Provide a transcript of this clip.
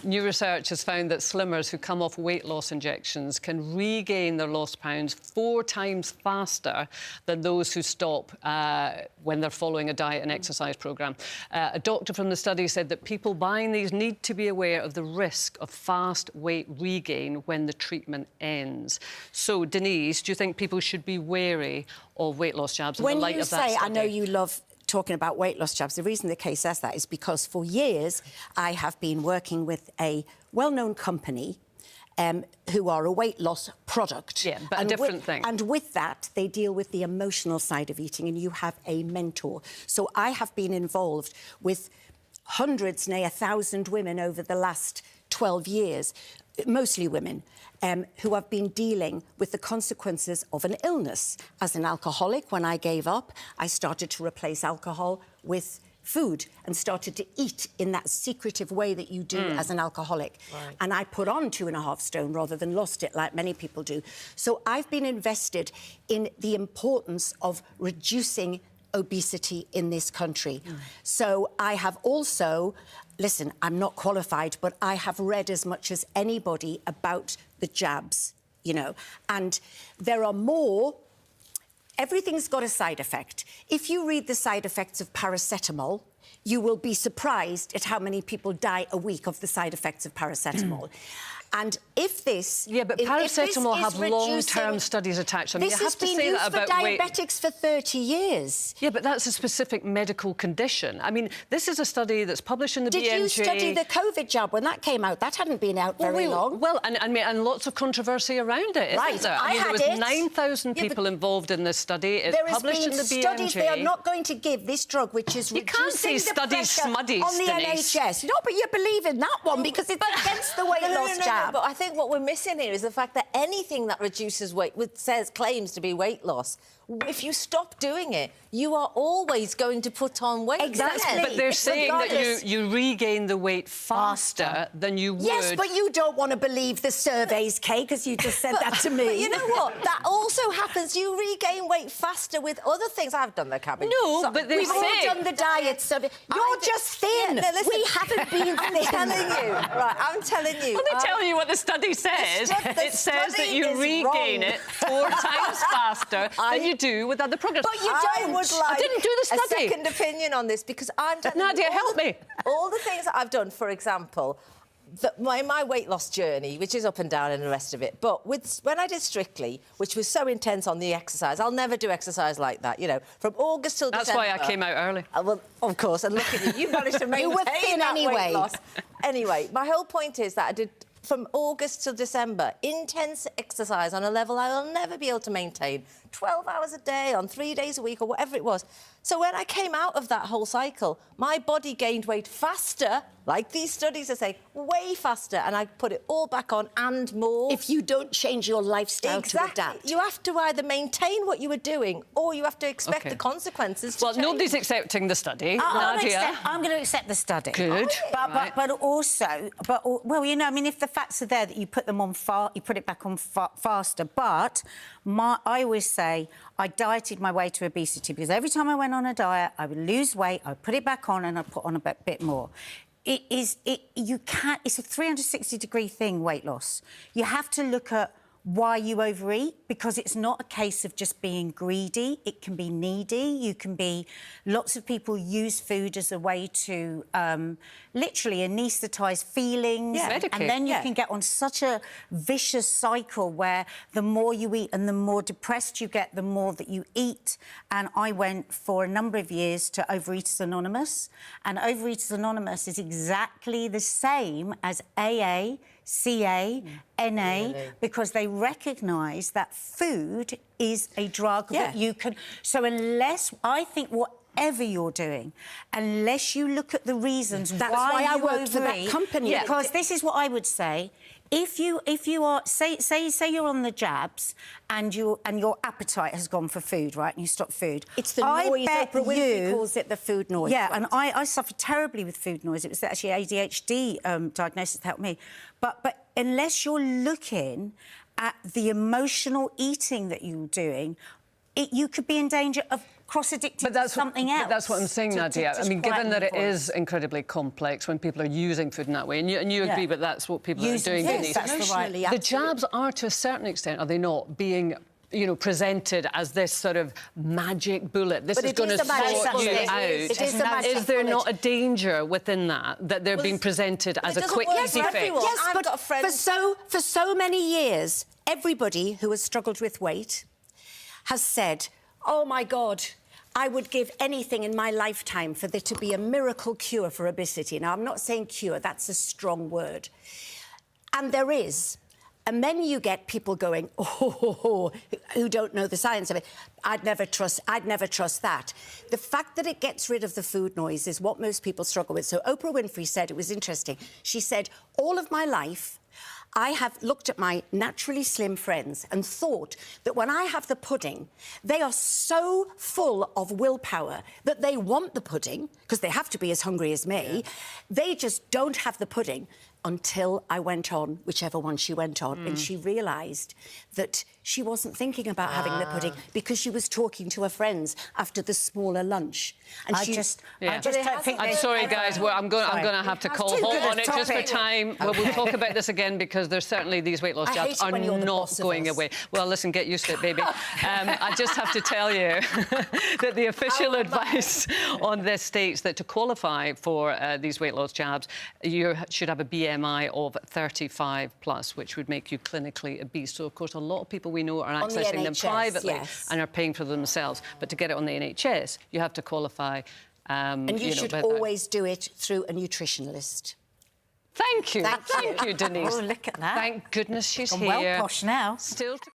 new research has found that slimmers who come off weight loss injections can regain their lost pounds 4 times faster than those who stop when they're following a diet and exercise programme. A doctor from the study said that people buying these need to be aware of the risk of fast weight regain when the treatment ends. So, Denise, do you think people should be wary of weight loss jabs in the light of that study? When you say, I know you love talking about weight loss jabs, the reason the case says that is because for years I have been working with a well-known company who are a weight loss product. Yeah, but a different thing. And with that, they deal with the emotional side of eating, and you have a mentor. So I have been involved with hundreds, nay, 1,000 women over the last 12 years, mostly women, who have been dealing with the consequences of an illness. As an alcoholic, when I gave up, I started to replace alcohol with food and started to eat in that secretive way that you do as an alcoholic. Right. And I put on 2.5 stone rather than lost it like many people do. So I've been invested in the importance of reducing obesity in this country. So I have also, listen, I'm not qualified, but I have read as much as anybody about the jabs, you know, and there are more. Everything's got a side effect. If you read the side effects of paracetamol, you will be surprised at how many people die a week of the side effects of paracetamol. And if this... Yeah, but paracetamol have long-term studies attached. I mean, you have to say that about weight. This has been used for diabetics for 30 years. Yeah, but that's a specific medical condition. I mean, this is a study that's published in the BMJ... Did you study the COVID jab when that came out? That hadn't been out very long. Well, and lots of controversy around it, isn't there? I mean, there was 9,000 people involved in this study. It's published in the BMJ. Studies, they are not going to give this drug, which is you can't say studies smuddies on the NHS. No, but you believe in that one because it's against the weight loss jab. But I think what we're missing here is the fact that anything that reduces weight, claims to be weight loss, if you stop doing it, you are always going to put on weight. Exactly. But they're saying that you regain the weight faster than you would. Yes, but you don't want to believe the surveys, Kay, because you just said that to me. But you know what? That also happens. You regain weight faster with other things. I've done the cabbage. No, but they're saying... We've all done the diet survey. You're just thin. Yeah, no, listen, we haven't been thin. I'm telling you. Right, I'm telling you. Well, they tell you what the study says. It says that you regain it 4 times faster than you do with other programs. But you don't. I didn't do the study. A second opinion on this because I'm telling Nadia, help me. All the things that I've done, for example, my weight loss journey, which is up and down and the rest of it, but when I did Strictly, which was so intense on the exercise, I'll never do exercise like that, you know, from August till December. That's why I came out early. Well, of course, and look at you, you managed to maintain you were thin that anyway. weight loss. Anyway, my whole point is that I did, from August till December, intense exercise on a level I will never be able to maintain. 12 hours a day on 3 days a week or whatever it was. So when I came out of that whole cycle, my body gained weight faster, like these studies are saying, way faster, and I put it all back on and more. If you don't change your lifestyle to adapt. You have to either maintain what you were doing or you have to expect the consequences to change. Nobody's accepting the study. Nadia. I'm going to accept the study. Good. But also, well, you know, I mean, if the facts are there that you put them on you put it back on faster. But I always say I dieted my way to obesity because every time I went on a diet, I would lose weight, I would put it back on, and I'd put on a bit more. It's a 360-degree thing, weight loss. You have to look at why you overeat, because it's not a case of just being greedy. It can be needy. You can be... Lots of people use food as a way to literally anaesthetise feelings. Yeah, medicate. And then you can get on such a vicious cycle where the more you eat and the more depressed you get, the more that you eat. And I went for a number of years to Overeaters Anonymous. And Overeaters Anonymous is exactly the same as AA, CA, NA, because they recognise that food is a drug that you can... So unless... I think whatever you're doing, unless you look at the reasons why I worked for that company. Because this is what I would say. If you are... Say you're on the jabs and your appetite has gone for food, right, and you stop food. It's the noise. Oprah Winfrey calls it the food noise. Yeah, and I suffered terribly with food noise. It was actually ADHD diagnosis that helped me. But unless you're looking at the emotional eating that you're doing, you could be in danger of cross-addicted to something else. But that's what I'm saying, Nadia. I mean, given that it is incredibly complex when people are using food in that way, and you agree, but that's what people are doing. Yes, that's right. The jabs are, to a certain extent, are they not, being presented as this sort of magic bullet. This is going to sort you out. Is there not a danger within that they're being presented as a quick, easy fix? Yes, but for so many years, everybody who has struggled with weight has said, oh, my God, I would give anything in my lifetime for there to be a miracle cure for obesity. Now, I'm not saying cure, that's a strong word. And there is. And then you get people going, oh, who don't know the science of it. I'd never trust that. The fact that it gets rid of the food noise is what most people struggle with. So Oprah Winfrey said, it was interesting, she said, all of my life, I have looked at my naturally slim friends and thought that when I have the pudding, they are so full of willpower that they want the pudding, because they have to be as hungry as me. Yeah. They just don't have the pudding until I went on, whichever one she went on, and she realised that she wasn't thinking about having the pudding because she was talking to her friends after the smaller lunch. And I just don't think... I'm sorry, guys. I'm going to have to call halt on it just for time. Well, we'll talk about this again because there's certainly these weight loss jabs are not going away. Well, listen, get used to it, baby. I just have to tell you that the official advice on this states that to qualify for these weight loss jabs, you should have a BMI of 35 plus, which would make you clinically obese. So, of course, a lot of people we know are accessing them privately and are paying for them themselves. But to get it on the NHS, you have to qualify. And you should always do it through a nutritionalist. Thank you. Thank you, Denise. Oh, look at that. Thank goodness she's I'm here. well posh now. Still to